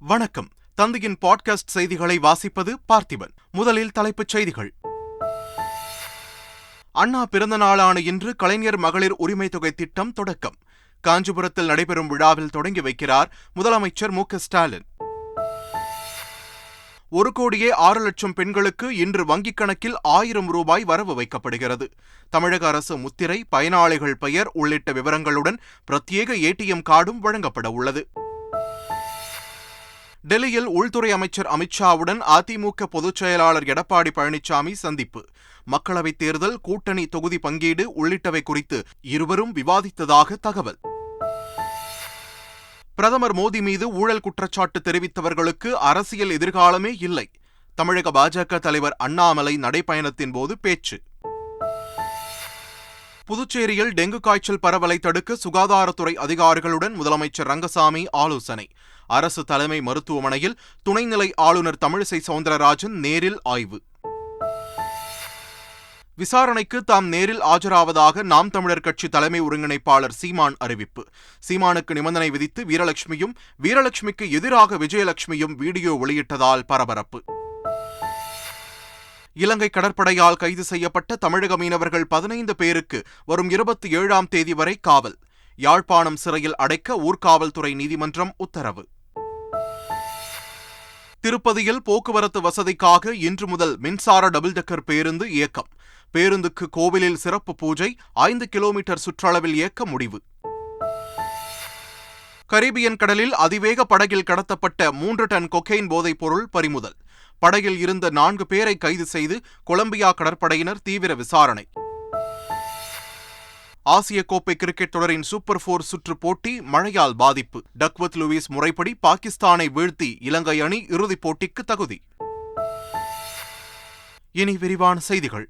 வணக்கம். தந்தையின் பாட்காஸ்ட் செய்திகளை வாசிப்பது பார்த்திபன். முதலில் தலைப்புச் செய்திகள். அண்ணா பிறந்த நாளான இன்று கலைஞர் மகளிர் உரிமை தொகை திட்டம் தொடக்கம். காஞ்சிபுரத்தில் நடைபெறும் விழாவில் தொடங்கி வைக்கிறார் முதலமைச்சர் மு.க.ஸ்டாலின். 1,06,00,000 பெண்களுக்கு இன்று வங்கிக் கணக்கில் ரூபாய் 1000 வரவு வைக்கப்படுகிறது. தமிழக அரசு முத்திரை, பயனாளிகள் பெயர் உள்ளிட்ட விவரங்களுடன் பிரத்யேக ஏடிஎம் கார்டும் வழங்கப்பட உள்ளது. டெல்லியில் உள்துறை அமைச்சர் அமித்ஷாவுடன் அதிமுக பொதுச் செயலாளர் எடப்பாடி பழனிசாமி சந்திப்பு. மக்களவைத் தேர்தல், கூட்டணி தொகுதி பங்கீடு உள்ளிட்டவை குறித்து இருவரும் விவாதித்ததாக தகவல். பிரதமர் மோடி மீது ஊழல் குற்றச்சாட்டு தெரிவித்தவர்களுக்கு அரசியல் எதிர்காலமே இல்லை. தமிழக பாஜக தலைவர் அண்ணாமலை நடைப்பயணத்தின் போது பேச்சு. புதுச்சேரியில் டெங்கு காய்ச்சல் பரவலை தடுக்க சுகாதாரத்துறை அதிகாரிகளுடன் முதலமைச்சர் ரங்கசாமி ஆலோசனை. அரசு தலைமை மருத்துவமனையில் துணைநிலை ஆளுநர் தமிழிசை சவுந்தரராஜன் நேரில் ஆய்வு. விசாரணைக்கு தாம் நேரில் ஆஜராவதாக நாம் தமிழர் கட்சி தலைமை ஒருங்கிணைப்பாளர் சீமான் அறிவிப்பு. சீமானுக்கு நிபந்தனை விதித்து வீரலட்சுமியும், வீரலட்சுமிக்கு எதிராக விஜயலட்சுமியும் வீடியோ வெளியிட்டதால் பரபரப்பு. இலங்கை கடற்படையால் கைது செய்யப்பட்ட தமிழக மீனவர்கள் 15 பேருக்கு வரும் 27ஆம் தேதி வரை காவல். யாழ்ப்பாணம் சிறையில் அடைக்க ஊர்காவல்துறை நீதிமன்றம் உத்தரவு. திருப்பதியில் போக்குவரத்து வசதிக்காக இன்று முதல் மின்சார டபுள் டெக்கர் பேருந்து இயக்கம். பேருந்துக்கு கோவிலில் சிறப்பு பூஜை, 5 கிலோமீட்டர் சுற்றளவில் இயக்க முடிவு. கரீபியன் கடலில் அதிவேக படகில் கடத்தப்பட்ட 3 டன் கொக்கைன் போதைப் பொருள் பறிமுதல். படகில் இருந்த 4 பேரை கைது செய்து கொலம்பியா கடற்படையினர் தீவிர விசாரணை. ஆசிய கோப்பை கிரிக்கெட் தொடரின் சூப்பர் 4 சுற்று போட்டி மழையால் பாதிப்பு. டக்வர்த் லூயிஸ் முறைப்படி பாகிஸ்தானை வீழ்த்தி இலங்கை அணி இறுதிப் போட்டிக்கு தகுதி. இனி விரிவான செய்திகள்.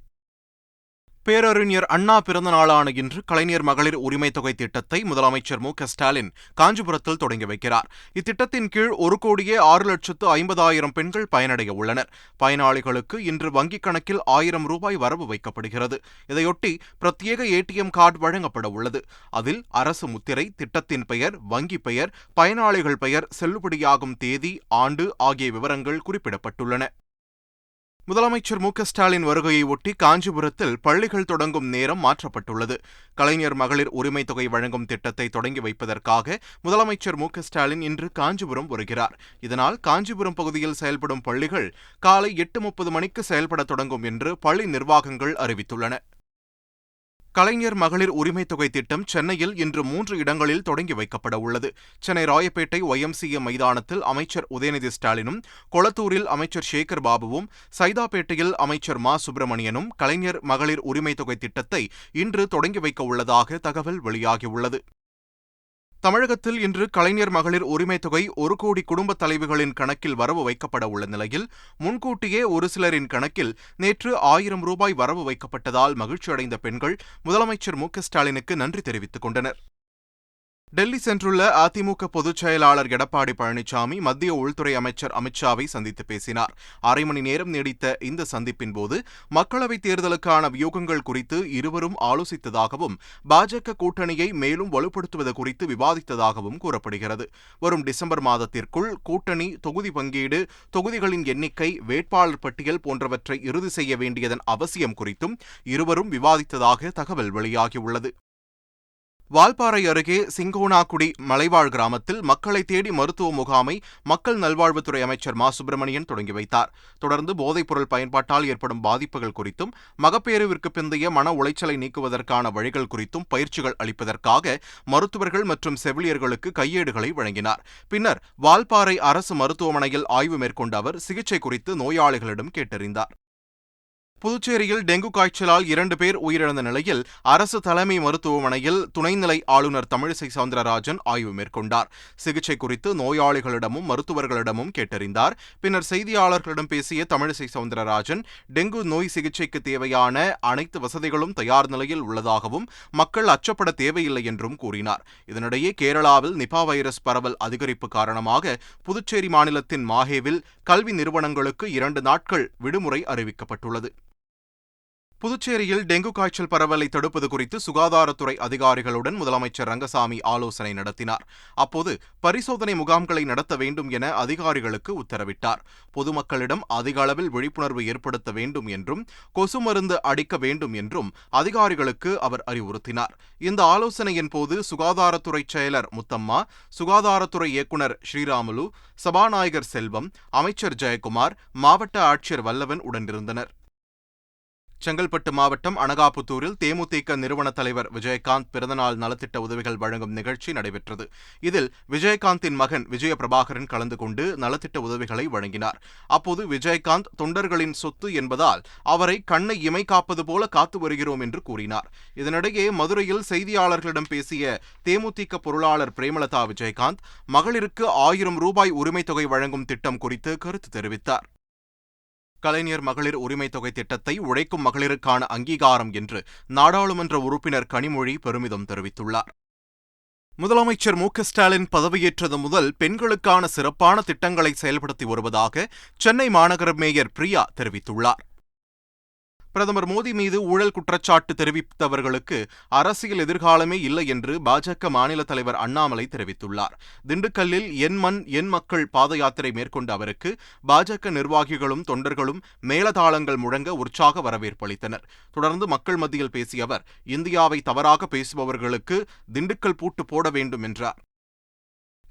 பேரறிஞர் அண்ணா பிறந்த நாளான இன்று கலைஞர் மகளிர் உரிமை தொகை திட்டத்தை முதலமைச்சர் மு.க.ஸ்டாலின் காஞ்சிபுரத்தில் தொடங்கி வைக்கிறார். இத்திட்டத்தின் கீழ் 1,06,50,000 பெண்கள் பயனடைய உள்ளனர். பயனாளிகளுக்கு இன்று வங்கிக் கணக்கில் 1000 ரூபாய் வரவு வைக்கப்படுகிறது. இதையொட்டி பிரத்யேக ஏடிஎம் கார்டு வழங்கப்பட உள்ளது. அதில் அரசு முத்திரை, திட்டத்தின் பெயர், வங்கி பெயர், பயனாளிகள் பெயர், செல்லுபடியாகும் தேதி, ஆண்டு ஆகிய விவரங்கள் குறிப்பிடப்பட்டுள்ளன. முதலமைச்சர் மு.க.ஸ்டாலின் வருகையை ஒட்டி காஞ்சிபுரத்தில் பள்ளிகள் தொடங்கும் நேரம் மாற்றப்பட்டுள்ளது. கலைஞர் மகளிர் உரிமை தொகை வழங்கும் திட்டத்தை தொடங்கி வைப்பதற்காக முதலமைச்சர் மு.க.ஸ்டாலின் இன்று காஞ்சிபுரம் வருகிறார். இதனால் காஞ்சிபுரம் பகுதியில் செயல்படும் பள்ளிகள் காலை 8:30 மணிக்கு செயல்பட தொடங்கும் என்று பள்ளி நிர்வாகங்கள் அறிவித்துள்ளன. கலைஞர் மகளிர் உரிமை தொகை திட்டம் சென்னையில் இன்று 3 இடங்களில் தொடங்கி வைக்கப்பட உள்ளது. சென்னை ராயப்பேட்டை YMCA மைதானத்தில் அமைச்சர் உதயநிதி ஸ்டாலினும், கொளத்தூரில் அமைச்சர் சேகர் பாபுவும், சைதாப்பேட்டையில் அமைச்சர் மா. சுப்பிரமணியனும் கலைஞர் மகளிர் உரிமை தொகை திட்டத்தை இன்று தொடங்கி வைக்க உள்ளதாக தகவல் வெளியாகியுள்ளது. தமிழகத்தில் இன்று கலைஞர் மகளிர் உரிமை தொகை 1 கோடி குடும்பத் தலைவிகளின் கணக்கில் வரவு வைக்கப்பட உள்ள நிலையில், முன்கூட்டியே ஒரு சிலரின் கணக்கில் நேற்று 1000 ரூபாய் வரவு வைக்கப்பட்டதால் மகிழ்ச்சியடைந்த பெண்கள் முதலமைச்சர் மு.க.ஸ்டாலினுக்கு நன்றி தெரிவித்துக் கொண்டனர். டெல்லி சென்றுள்ள அதிமுக பொதுச் செயலாளர் எடப்பாடி பழனிசாமி மத்திய உள்துறை அமைச்சர் அமித்ஷாவை சந்தித்து பேசினார். 1/2 மணி நேரம் நீடித்த இந்த சந்திப்பின் போது மக்களவைத் தேர்தலுக்கான வியூகங்கள் குறித்து இருவரும் ஆலோசித்ததாகவும், பாஜக கூட்டணியை மேலும் வலுப்படுத்துவது குறித்து விவாதித்ததாகவும் கூறப்படுகிறது. வரும் டிசம்பர் மாதத்திற்குள் கூட்டணி, தொகுதி பங்கீடு, தொகுதிகளின் எண்ணிக்கை, வேட்பாளர் பட்டியல் போன்றவற்றை இறுதி செய்ய வேண்டியதன் அவசியம் குறித்தும் இருவரும் விவாதித்ததாக தகவல் வெளியாகியுள்ளது. வால்பாறை அருகே சிங்கோனாக்குடி மலைவாழ் கிராமத்தில் மக்களை தேடி மருத்துவ முகாமை மக்கள் நல்வாழ்வுத்துறை அமைச்சர் மா. சுப்பிரமணியன் தொடங்கி வைத்தார். தொடர்ந்து போதைப்பொருள் பயன்பாட்டால் ஏற்படும் பாதிப்புகள் குறித்தும், மகப்பேறுவிற்கு பிந்தைய மன உளைச்சலை நீக்குவதற்கான வழிகள் குறித்தும் பயிற்சிகள் அளிப்பதற்காக மருத்துவர்கள் மற்றும் செவிலியர்களுக்கு கையேடுகளை வழங்கினார். பின்னர் வால்பாறை அரசு மருத்துவமனையில் ஆய்வு மேற்கொண்ட அவர் சிகிச்சை குறித்து நோயாளிகளிடம் கேட்டறிந்தார். புதுச்சேரியில் டெங்கு காய்ச்சலால் 2 பேர் உயிரிழந்த நிலையில் அரசு தலைமை மருத்துவமனையில் துணைநிலை ஆளுநர் தமிழிசை சவுந்தரராஜன் ஆய்வு மேற்கொண்டார். சிகிச்சை குறித்து நோயாளிகளிடமும் மருத்துவர்களிடமும் கேட்டறிந்தார். பின்னர் செய்தியாளர்களிடம் பேசிய தமிழிசை சவுந்தரராஜன், டெங்கு நோய் சிகிச்சைக்கு தேவையான அனைத்து வசதிகளும் தயார் நிலையில் உள்ளதாகவும், மக்கள் அச்சப்பட தேவையில்லை என்றும் கூறினார். இதனிடையே கேரளாவில் நிபா வைரஸ் பரவல் அதிகரிப்பு காரணமாக புதுச்சேரி மாநிலத்தின் மாஹேவில் கல்வி நிறுவனங்களுக்கு 2 நாட்கள் விடுமுறை அறிவிக்கப்பட்டுள்ளது. புதுச்சேரியில் டெங்கு காய்ச்சல் பரவலை தடுப்பது குறித்து சுகாதாரத்துறை அதிகாரிகளுடன் முதலமைச்சர் ரங்கசாமி ஆலோசனை நடத்தினார். அப்போது பரிசோதனை முகாம்களை நடத்த வேண்டும் என அதிகாரிகளுக்கு உத்தரவிட்டார். பொதுமக்களிடம் அதிக அளவில் விழிப்புணர்வு ஏற்படுத்த வேண்டும் என்றும் கொசு மருந்து அடிக்க வேண்டும் என்றும் அதிகாரிகளுக்கு அவர் அறிவுறுத்தினார். இந்த ஆலோசனையின் போது சுகாதாரத்துறை செயலர் முத்தம்மா, சுகாதாரத்துறை இயக்குநர் ஸ்ரீராமுலு, சபாநாயகர் செல்வம், அமைச்சர் ஜெயக்குமார், மாவட்ட ஆட்சியர் வல்லவன் உடனிருந்தனர். செங்கல்பட்டு மாவட்டம் அனகாபுத்தூரில் தேமுதிக நிறுவன தலைவர் விஜயகாந்த் பிறந்தநாள் நலத்திட்ட உதவிகள் வழங்கும் நிகழ்ச்சி நடைபெற்றது. இதில் விஜயகாந்தின் மகன் விஜயபிரபாகரன் கலந்து கொண்டு நலத்திட்ட உதவிகளை வழங்கினார். அப்போது விஜயகாந்த் தொண்டர்களின் சொத்து என்பதால் அவரை கண்ணை இமை காப்பது போல காத்து வருகிறோம் என்று கூறினார். இதனிடையே மதுரையில் செய்தியாளர்களிடம் பேசிய தேமுதிக பொருளாளர் பிரேமலதா விஜயகாந்த் மகளிருக்கு 1000 ரூபாய் உரிமைத் தொகை வழங்கும் திட்டம் குறித்து கருத்து தெரிவித்தார். கலைஞர் மகளிர் உரிமைத் தொகை திட்டத்தை உழைக்கும் மகளிருக்கான அங்கீகாரம் என்று நாடாளுமன்ற உறுப்பினர் கனிமொழி பெருமிதம் தெரிவித்துள்ளார். முதலமைச்சர் மு.க.ஸ்டாலின் பதவியேற்றது முதல் பெண்களுக்கான சிறப்பான திட்டங்களை செயல்படுத்தி வருவதாக சென்னை மாநகர மேயர் பிரியா தெரிவித்துள்ளார். பிரதமர் மோடி மீது ஊழல் குற்றச்சாட்டு தெரிவித்தவர்களுக்கு அரசியல் எதிர்காலமே இல்லை என்று பாஜக மாநில தலைவர் அண்ணாமலை தெரிவித்துள்ளார். திண்டுக்கல்லில் என் மண் என் மக்கள் பாத யாத்திரை மேற்கொண்ட அவருக்கு பாஜக நிர்வாகிகளும் தொண்டர்களும் மேளதாளங்கள் முழங்க உற்சாக வரவேற்பு அளித்தனர். தொடர்ந்து மக்கள் மத்தியில் பேசிய அவர், இந்தியாவை தவறாக பேசுபவர்களுக்கு திண்டுக்கல் பூட்டு போட வேண்டும் என்றார்.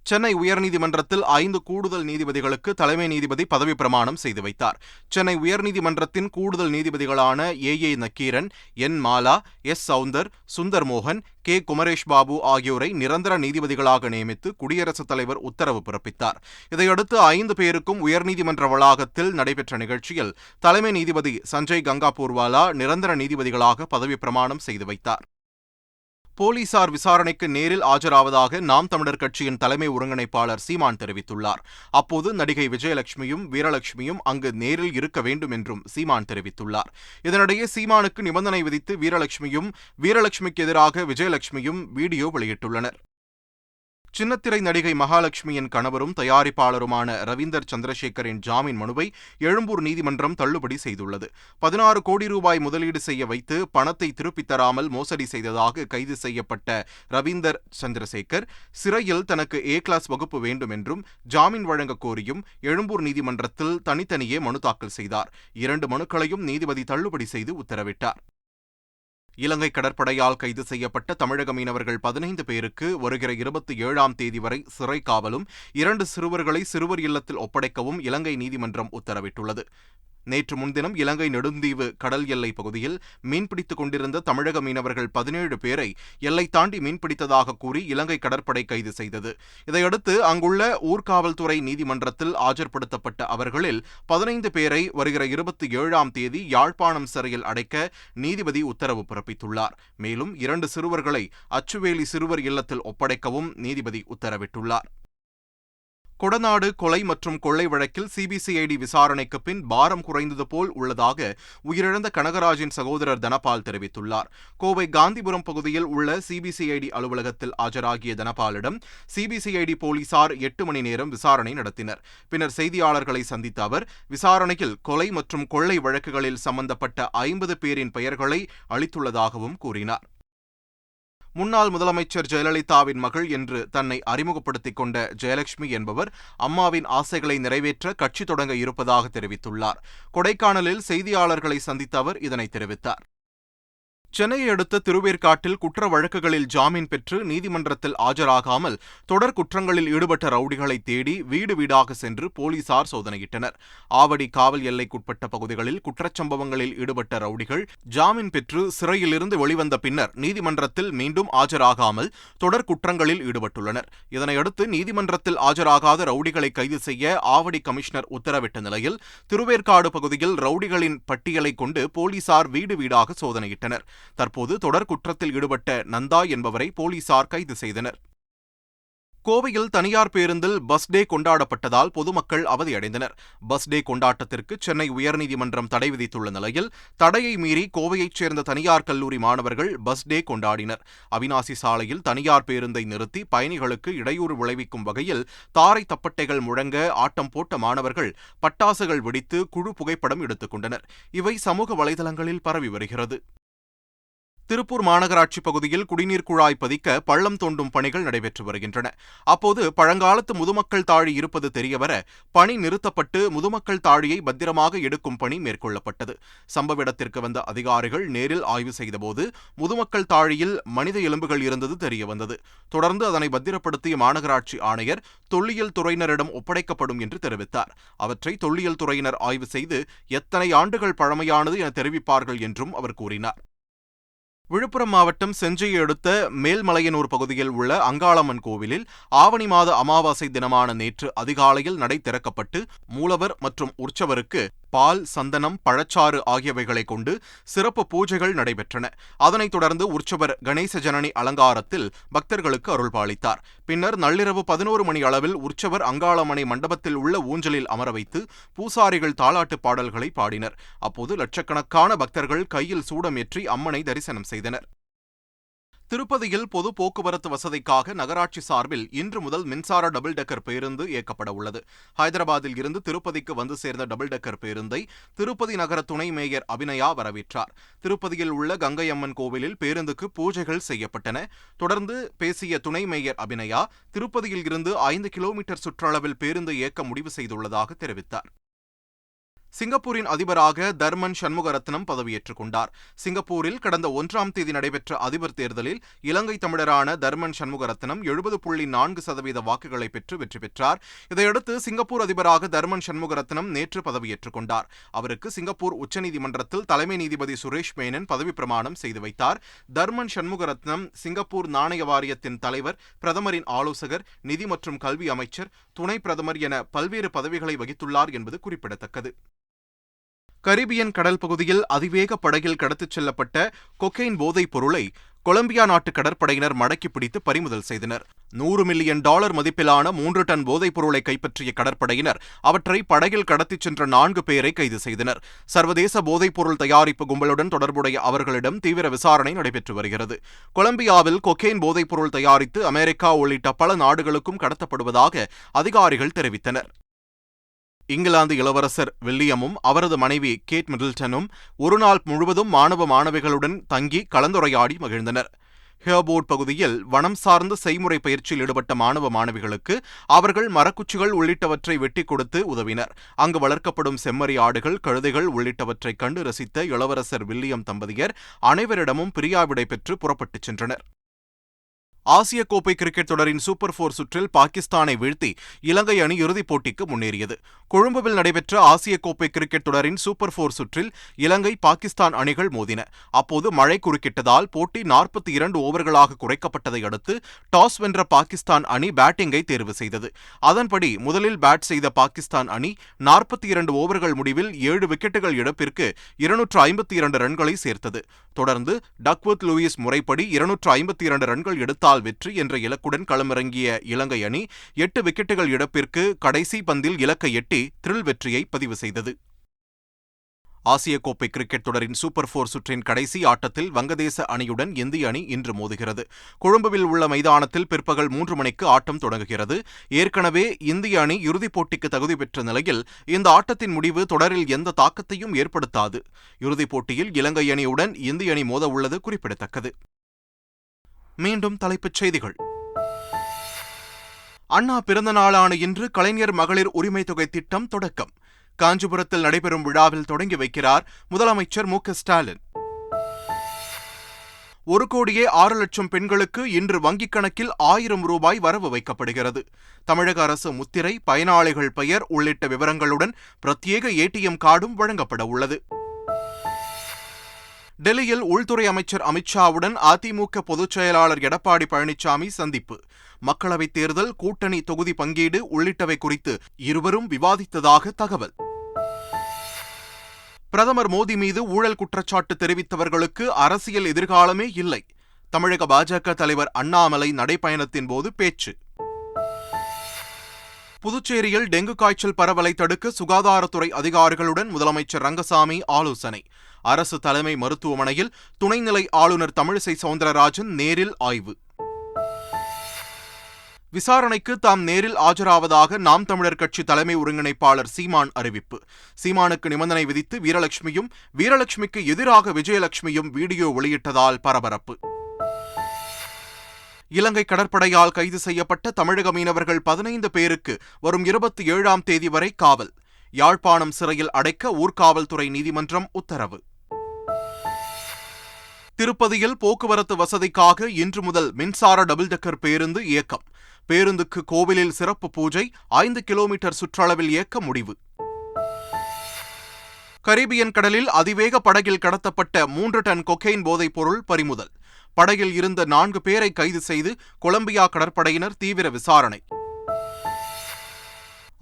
சென்னை உயர்நீதிமன்றத்தில் 5 கூடுதல் நீதிபதிகளுக்கு தலைமை நீதிபதி பதவி பிரமாணம் செய்து வைத்தார். சென்னை உயர்நீதிமன்றத்தின் கூடுதல் நீதிபதிகளான ஏ நக்கீரன், என் மாலா, எஸ் சவுந்தர், சுந்தர் மோகன், கே குமரேஷ் பாபு ஆகியோரை நிரந்தர நீதிபதிகளாக நியமித்து குடியரசுத் தலைவர் உத்தரவு பிறப்பித்தார். இதையடுத்து 5 பேருக்கும் உயர்நீதிமன்ற வளாகத்தில் நடைபெற்ற நிகழ்ச்சியில் தலைமை நீதிபதி சஞ்சய் கங்கா பூர்வாலா நிரந்தர நீதிபதிகளாக பதவி பிரமாணம் செய்து வைத்தார். போலீசார் விசாரணைக்கு நேரில் ஆஜராவதாக நாம் தமிழர் கட்சியின் தலைமை ஒருங்கிணைப்பாளர் சீமான் தெரிவித்துள்ளார். அப்போது நடிகை விஜயலட்சுமியும் வீரலட்சுமியும் அங்கு நேரில் இருக்க வேண்டும் என்றும் சீமான் தெரிவித்துள்ளார். இதனிடையே சீமானுக்கு நிபந்தனை விதித்து வீரலட்சுமிக்கு எதிராக விஜயலட்சுமியும் வீடியோ வெளியிட்டுள்ளனர். சின்னத்திரை நடிகை மகாலட்சுமியின் கணவரும் தயாரிப்பாளருமான ரவீந்தர் சந்திரசேகரின் ஜாமீன் மனுவை எழும்பூர் நீதிமன்றம் தள்ளுபடி செய்துள்ளது. 16 கோடி ரூபாய் முதலீடு செய்ய வைத்து பணத்தை திருப்பித் தராமல் மோசடி செய்ததாக கைது செய்யப்பட்ட ரவீந்தர் சந்திரசேகர் சிறையில் தனக்கு ஏ கிளாஸ் வகுப்பு வேண்டும் என்றும் ஜாமீன் வழங்க கோரியும் எழும்பூர் நீதிமன்றத்தில் தனித்தனியே மனு தாக்கல் செய்தார். 2 மனுக்களையும் நீதிபதி தள்ளுபடி செய்து உத்தரவிட்டார். இலங்கை கடற்படையால் கைது செய்யப்பட்ட தமிழக மீனவர்கள் 15 பேருக்கு வருகிற 27ஆம் தேதி வரை சிறை காவலும் 2 சிறுவர்களை சிறுவர் இல்லத்தில் ஒப்படைக்கவும் இலங்கை நீதிமன்றம் உத்தரவிட்டுள்ளது. நேற்று முன்தினம் இலங்கை நெடுந்தீவு கடல் எல்லை பகுதியில் மீன்பிடித்துக் கொண்டிருந்த தமிழக மீனவர்கள் 17 பேரை எல்லை தாண்டி மீன்பிடித்ததாக கூறி இலங்கை கடற்படை கைது செய்தது. இதையடுத்து அங்குள்ள ஊர்காவல்துறை நீதிமன்றத்தில் ஆஜர்படுத்தப்பட்ட அவர்களில் 15 பேரை வருகிற 27ஆம் தேதி யாழ்ப்பாணம் சிறையில் அடைக்க நீதிபதி உத்தரவு பிறப்பித்துள்ளார். மேலும் 2 சிறுவர்களை அச்சுவேலி சிறுவர் இல்லத்தில் ஒப்படைக்கவும் நீதிபதி உத்தரவிட்டுள்ளார். கொடநாடு கொலை மற்றும் கொள்ளை வழக்கில் சிபிசிஐடி விசாரணைக்கு பின் பாரம் குறைந்தது போல் உள்ளதாக உயிரிழந்த கனகராஜின் சகோதரர் தனபால் தெரிவித்துள்ளார். கோவை காந்திபுரம் பகுதியில் உள்ள சிபிசிஐடி அலுவலகத்தில் ஆஜராகிய தனபாலிடம் சிபிசிஐடி போலீசார் 8 மணி நேரம் விசாரணை நடத்தினர். பின்னர் செய்தியாளர்களை சந்தித்த அவர், விசாரணையில் கொலை மற்றும் கொள்ளை வழக்குகளில் சம்பந்தப்பட்ட 50 பேரின் பெயர்களை அளித்துள்ளதாகவும் கூறினார். முன்னாள் முதலமைச்சர் ஜெயலலிதாவின் மகள் என்று தன்னை அறிமுகப்படுத்திக் கொண்ட ஜெயலட்சுமி என்பவர் அம்மாவின் ஆசைகளை நிறைவேற்ற கட்சி தொடங்க இருப்பதாக தெரிவித்துள்ளார். கொடைக்கானலில் செய்தியாளர்களை சந்தித்த அவர் இதனை தெரிவித்தார். சென்னையை அடுத்த திருவேற்காட்டில் குற்ற வழக்குகளில் ஜாமீன் பெற்று நீதிமன்றத்தில் ஆஜராகாமல் தொடர் குற்றங்களில் ஈடுபட்ட ரவுடிகளை தேடி வீடு வீடாக சென்று போலீசார் சோதனையிட்டனர். ஆவடி காவல் எல்லைக்குட்பட்ட பகுதிகளில் குற்றச்சம்பவங்களில் ஈடுபட்ட ரவுடிகள் ஜாமீன் பெற்று சிறையிலிருந்து வெளிவந்த பின்னர் நீதிமன்றத்தில் மீண்டும் ஆஜராகாமல் தொடர் குற்றங்களில் ஈடுபட்டுள்ளனர். இதனையடுத்து நீதிமன்றத்தில் ஆஜராகாத ரவுடிகளை கைது செய்ய ஆவடி கமிஷனர் உத்தரவிட்ட நிலையில் திருவேற்காடு பகுதியில் ரவுடிகளின் பட்டியலை கொண்டு போலீசார் வீடு வீடாக சோதனையிட்டனர். தற்போது தொடர் குற்றத்தில் ஈடுபட்ட நந்தா என்பவரை போலீசார் கைது செய்தனர். கோவையில் தனியார் பேருந்தில் பஸ் டே கொண்டாடப்பட்டதால் பொதுமக்கள் அவதியடைந்தனர். பஸ் டே கொண்டாட்டத்திற்கு சென்னை உயர்நீதிமன்றம் தடை விதித்துள்ள நிலையில் தடையை மீறி கோவையைச் சேர்ந்த தனியார் கல்லூரி மாணவர்கள் பஸ் டே கொண்டாடினர். அவிநாசி சாலையில் தனியார் பேருந்தை நிறுத்தி பயணிகளுக்கு இடையூறு விளைவிக்கும் வகையில் தாரை தப்பட்டைகள் முழங்க ஆட்டம் போட்ட மாணவர்கள் பட்டாசுகள் வெடித்து குழு புகைப்படம் எடுத்துக் கொண்டனர். இவை சமூக வலைதளங்களில் பரவி வருகிறது. திருப்பூர் மாநகராட்சி பகுதியில் குடிநீர் குழாய் பதிக்க பள்ளம் தோண்டும் பணிகள் நடைபெற்று வருகின்றன. அப்போது பழங்காலத்து முதுமக்கள் தாழி இருப்பது தெரியவர பணி நிறுத்தப்பட்டு முதுமக்கள் தாழியை பத்திரமாக எடுக்கும் பணி மேற்கொள்ளப்பட்டது. சம்பவ இடத்திற்கு வந்த அதிகாரிகள் நேரில் ஆய்வு செய்தபோது முதுமக்கள் தாழியில் மனித எலும்புகள் இருந்தது தெரியவந்தது. தொடர்ந்து அதனை பத்திரப்படுத்திய மாநகராட்சி ஆணையர் தொல்லியல் துறையினரிடம் ஒப்படைக்கப்படும் என்று தெரிவித்தார். அவற்றை தொல்லியல் துறையினர் ஆய்வு செய்து எத்தனை ஆண்டுகள் பழமையானது என தெரிவிப்பார்கள் என்றும் அவர் கூறினார். விழுப்புரம் மாவட்டம் செஞ்சியை அடுத்த மேல்மலையனூர் பகுதியில் உள்ள அங்காளம்மன் கோவிலில் ஆவணி மாத அமாவாசை தினமான நேற்று அதிகாலையில் நடை திறக்கப்பட்டு மூலவர் மற்றும் உற்சவருக்கு பால், சந்தனம், பழச்சாறு ஆகியவைகளை கொண்டு சிறப்பு பூஜைகள் நடைபெற்றன. அதனைத் தொடர்ந்து உற்சவர் கணேச ஜனனி அலங்காரத்தில் பக்தர்களுக்கு அருள்பாலித்தார். பின்னர் நள்ளிரவு 11 மணி அளவில் உற்சவர் அங்காளம்மனை மண்டபத்தில் உள்ள ஊஞ்சலில் அமர வைத்து பூசாரிகள் தாலாட்டு பாடல்களை பாடினர். அப்போது லட்சக்கணக்கான பக்தர்கள் கையில் சூடமேற்றி அம்மனை தரிசனம் செய்தனர். திருப்பதியில் பொது போக்குவரத்து வசதிக்காக நகராட்சி சார்பில் இன்று முதல் மின்சார டபுள் டெக்கர் பேருந்து இயக்கப்பட உள்ளது. ஹைதராபாத்தில் இருந்து திருப்பதிக்கு வந்து சேர்ந்த டபுள் டெக்கர் பேருந்தை திருப்பதி நகர துணை மேயர் அபிநயா வரவேற்றார். திருப்பதியில் உள்ள கங்கையம்மன் கோவிலில் பேருந்துக்கு பூஜைகள் செய்யப்பட்டன. தொடர்ந்து பேசிய துணை மேயர் அபிநயா, திருப்பதியில் இருந்து 5 கிலோமீட்டர் சுற்றளவில் பேருந்து இயக்க முடிவு செய்துள்ளதாக தெரிவித்தார். சிங்கப்பூரின் அதிபராக தர்மன் சண்முகரத்னம் பதவியேற்றுக் கொண்டார். சிங்கப்பூரில் கடந்த 1ஆம் தேதி நடைபெற்ற அதிபர் தேர்தலில் இலங்கை தமிழரான தர்மன் சண்முகரத்னம் 70.4% வாக்குகளை பெற்று வெற்றி பெற்றார். இதையடுத்து சிங்கப்பூர் அதிபராக தர்மன் சண்முகரத்னம் நேற்று பதவியேற்றுக் கொண்டார். அவருக்கு சிங்கப்பூர் உச்சநீதிமன்றத்தில் தலைமை நீதிபதி சுரேஷ் மேனன் பதவிப் பிரமாணம் செய்து வைத்தார். தர்மன் சண்முகரத்னம் சிங்கப்பூர் நாணய வாரியத்தின் தலைவர், பிரதமரின் ஆலோசகர், நிதி மற்றும் கல்வி அமைச்சர், துணை பிரதமர் என பல்வேறு பதவிகளை வகித்துள்ளார் என்பது குறிப்பிடத்தக்கது. கரிபியன் கடல் பகுதியில் அதிவேக படகில் கடத்திச் செல்லப்பட்ட கொக்கைன் போதைப் பொருளை கொலம்பியா நாட்டு கடற்படையினர் மடக்கி பிடித்து பறிமுதல் செய்தனர். $100 மில்லியன் மதிப்பிலான 3 டன் போதைப் பொருளை கைப்பற்றிய கடற்படையினர் அவற்றை படகில் கடத்திச் சென்ற 4 பேரை கைது செய்தனர். சர்வதேச போதைப் பொருள் தயாரிப்பு கும்பலுடன் தொடர்புடைய அவர்களிடம் தீவிர விசாரணை நடைபெற்று வருகிறது. கொலம்பியாவில் கொக்கைன் போதைப் பொருள் தயாரித்து அமெரிக்கா உள்ளிட்ட பல நாடுகளுக்கும் கடத்தப்படுவதாக அதிகாரிகள் தெரிவித்தனர். இங்கிலாந்து இளவரசர் வில்லியமும் அவரது மனைவி கேட் மிடில்டனும் ஒருநாள் முழுவதும் மாணவ மாணவிகளுடன் தங்கி கலந்துரையாடி மகிழ்ந்தனர். ஹேர்போர்ட் பகுதியில் வனம் சார்ந்த செய்முறை பயிற்சியில் ஈடுபட்ட மாணவ மாணவிகளுக்கு அவர்கள் மரக்குச்சிகள் உள்ளிட்டவற்றை வெட்டி கொடுத்து உதவினர். அங்கு வளர்க்கப்படும் செம்மறி ஆடுகள், கழுதைகள் உள்ளிட்டவற்றை கண்டு ரசித்த இளவரசர் வில்லியம் தம்பதியர் அனைவரிடமும் பிரியாவிடை பெற்று புறப்பட்டுச் சென்றனர். ஆசிய கோப்பை கிரிக்கெட் தொடரின் சூப்பர் 4 சுற்றில் பாகிஸ்தானை வீழ்த்தி இலங்கை அணி இறுதிப் போட்டிக்கு முன்னேறியது. கொழும்புவில் நடைபெற்ற ஆசிய கோப்பை கிரிக்கெட் தொடரின் சூப்பர் 4 சுற்றில் இலங்கை, பாகிஸ்தான் அணிகள் மோதின. அப்போது மழை குறுக்கிட்டதால் போட்டி 42 ஓவர்களாக குறைக்கப்பட்டதை அடுத்து டாஸ் வென்ற பாகிஸ்தான் அணி பேட்டிங்கை தேர்வு செய்தது. அதன்படி முதலில் பேட் செய்த பாகிஸ்தான் அணி 42 ஓவர்கள் முடிவில் 7 விக்கெட்டுகள் இழப்பிற்கு 252 ரன்களை சேர்த்தது. தொடர்ந்து டக்வர்த் லூயிஸ் முறைப்படி 252 ரன்கள் எடுத்தால் வெற்றி என்ற இலக்குடன் களமிறங்கிய இலங்கை அணி 8 விக்கெட்டுகள் இழப்பிற்கு கடைசி பந்தில் இலக்கை எட்டி த்ரில் வெற்றியை பதிவு செய்தது. ஆசிய கோப்பை கிரிக்கெட் தொடரின் சூப்பர் 4 சுற்றின் கடைசி ஆட்டத்தில் வங்கதேச அணியுடன் இந்திய அணி இன்று மோதுகிறது. கொழும்புவில் உள்ள மைதானத்தில் பிற்பகல் 3 மணிக்கு ஆட்டம் தொடங்குகிறது. ஏற்கனவே இந்திய அணி இறுதிப் போட்டிக்கு தகுதி பெற்ற நிலையில் இந்த ஆட்டத்தின் முடிவு தொடரில் எந்த தாக்கத்தையும் ஏற்படுத்தாது. இறுதிப் போட்டியில் இலங்கை அணியுடன் இந்திய அணி மோத உள்ளது குறிப்பிடத்தக்கது. மீண்டும் தலைப்புச் செய்திகள். அண்ணா பிறந்த நாளான இன்று கலைஞர் மகளிர் உரிமை தொகை திட்டம் தொடக்கம். காஞ்சிபுரத்தில் நடைபெறும் விழாவில் தொடங்கி வைக்கிறார் முதலமைச்சர் மு க ஸ்டாலின். 1,06,00,000 பெண்களுக்கு இன்று வங்கிக் கணக்கில் ₹1000 வரவு வைக்கப்படுகிறது. தமிழக அரசு முத்திரை, பயனாளிகள் பெயர் உள்ளிட்ட விவரங்களுடன் பிரத்யேக ஏடிஎம் கார்டும் வழங்கப்பட உள்ளது. டெல்லியில் உள்துறை அமைச்சர் அமித்ஷாவுடன் அதிமுக பொதுச் செயலாளர் எடப்பாடி பழனிசாமி சந்திப்பு. மக்களவைத் தேர்தல், கூட்டணி தொகுதி பங்கீடு உள்ளிட்டவை குறித்து இருவரும் விவாதித்ததாக தகவல். பிரதமர் மோடி மீது ஊழல் குற்றச்சாட்டு தெரிவித்தவர்களுக்கு அரசியல் எதிர்காலமே இல்லை. தமிழக பாஜக தலைவர் அண்ணாமலை நடைப்பயணத்தின் போது பேச்சு. புதுச்சேரியில் டெங்கு காய்ச்சல் பரவலை தடுக்க சுகாதாரத்துறை அதிகாரிகளுடன் முதலமைச்சர் ரங்கசாமி ஆலோசனை. அரசு தலைமை மருத்துவமனையில் துணைநிலை ஆளுநர் தமிழிசை சவுந்தரராஜன் நேரில் ஆய்வு. விசாரணைக்கு தாம் நேரில் ஆஜராவதாக நாம் தமிழர் கட்சி தலைமை ஒருங்கிணைப்பாளர் சீமான் அறிவிப்பு. சீமானுக்கு நிபந்தனை விதித்து வீரலட்சுமியும், வீரலட்சுமிக்கு எதிராக விஜயலட்சுமியும் வீடியோ வெளியிட்டதால் பரபரப்பு. இலங்கை கடற்படையால் கைது செய்யப்பட்ட தமிழக மீனவர்கள் 15 பேருக்கு வரும் 27ஆம் தேதி வரை காவல். யாழ்ப்பாணம் சிறையில் அடைக்க ஊர்காவல்துறை நீதிமன்றம் உத்தரவு. திருப்பதியில் போக்குவரத்து வசதிக்காக இன்று முதல் மின்சார டபுள் டெக்கர் பேருந்து இயக்கம். பேருந்துக்கு கோவிலில் சிறப்பு பூஜை, 5 கிலோமீட்டர் சுற்றளவில் இயக்க முடிவு. கரீபியன் கடலில் அதிவேக படகில் கடத்தப்பட்ட 3 டன் கொக்கைன் போதைப் பொருள் பறிமுதல். படகில் இருந்த 4 பேரை கைது செய்து கொலம்பியா கடற்படையினர் தீவிர விசாரணை.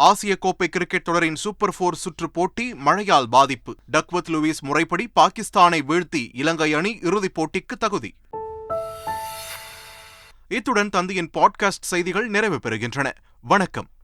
ஆசிய கோப்பை கிரிக்கெட் தொடரின் சூப்பர் 4 சுற்று போட்டி மழையால் பாதிப்பு. டக்வர்த் லூயிஸ் முறைப்படி பாகிஸ்தானை வீழ்த்தி இலங்கை அணி இறுதிப் போட்டிக்கு தகுதி. இத்துடன் தந்தையின் பாட்காஸ்ட் செய்திகள் நிறைவு பெறுகின்றன. வணக்கம்.